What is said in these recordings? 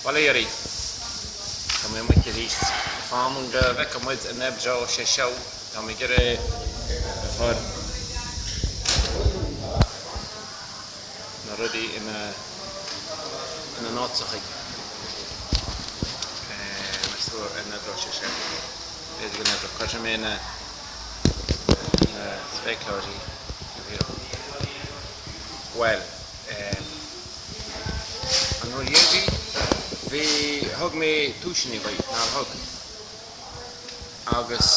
bhfreagraí. Tá mé mhúchadh isto. Fhámann go bhfeiceadh muid a nebhdreo sé seo. Tá mé gcruthaíonn na rudaí ina nótachaí. Nastúr a nebhdreo sé seo. Beidir go nebhdreo. Chuir sé mé na spéicláidí. Well, an ritheann bhí thug mé túisinaí bhaí ná thug. Agus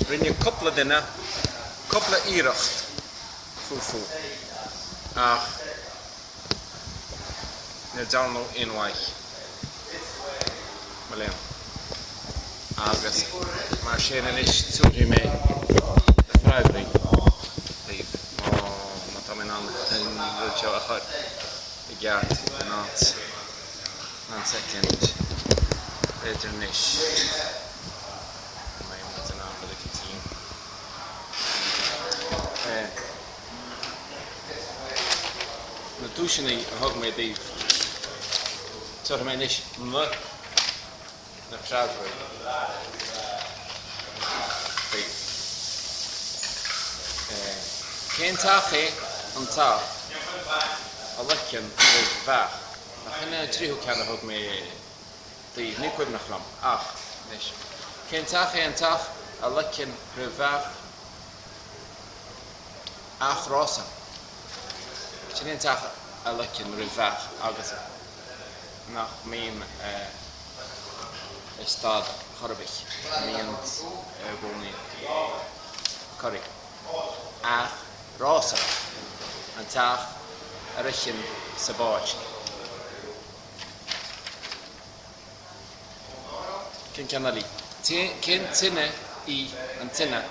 rinne coppla duine, coppla iireacht fuú. Ach na darnú inmhaith. Malaim. Agus mar sin inis túirí mé bhfreagraí. Seo a chur I gceart náit an second beidir níos mai an ábhar go tín. Na túisinaí a thug mé daobh tuaithe mé níos na Freagraí. Cén teach é an teach a loiceann raibh bheach. Nach chinne tríú ceanna thug mé daobh ní cuimh nach liom ach níos. Cén teach é an teach a loiceann raibh bheach ach rása. Sin éon teach a loiceann raibh bheach agus nach míon stad chorraí míon bhónaí chorraí. Ach rása an teach a ritheann sa bhaic. Cén ceannaí. Cén tine an tine.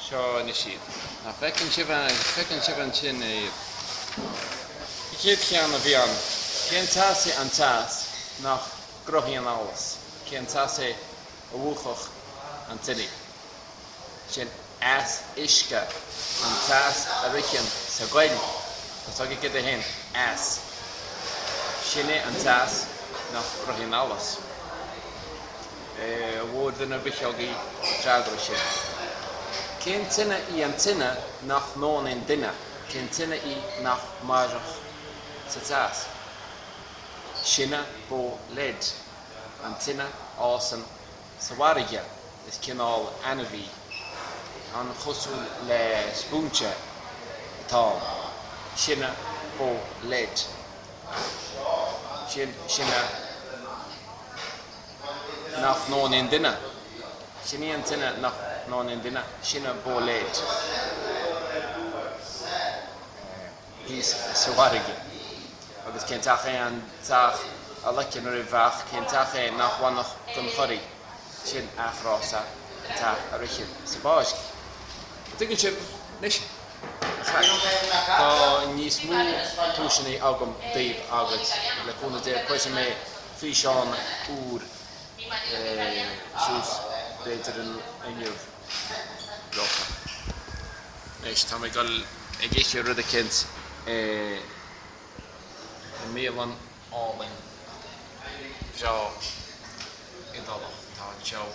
Seo na siad. Ná feiceann sibh an sin iad. Céad cheann a bhí an. Cén teas é an teas nach gcruthaíonn allas. Cén teas é a mhúchadh an tine. Sin uisce an teas a ritheann sa choill. Tá go gcéad hen as. Sine an teas nach gcruthaíonn allas. Bhór duine bhfreagraí Freagra sin. Cén tine an tine nach ndónn duine. Cén tine nach maireadh sa teas. Sine bó leid. An tine fhásann sa fharraige is cinál anmhí. An chosúil le spúinte atá. Sine bó leid. Sine nach ndónn duine. Sine an tine nach ndónn duine. Sine bó leid. Hís sa fharraige. Agus cén teach é an teach a loiceann raibh bheach. Cén teach é nach bhainneach don chorraí. Sin ach rása an teach a ritheann sa bhaic. Tugann sibh níos. Tá níos mú túisinaí agam daobh agat le cúna déir chuir mé físeán úr siús beidir in inniuh locha. Níos tá mé gal ag éiche rud a cinnt mélan álainn bheo idalach tá anseo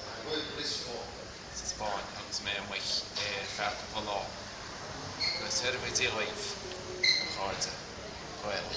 sa Spáin agus mé an mhaith fearcha lá. Agus thuirbh dheireadh a cháirte choill.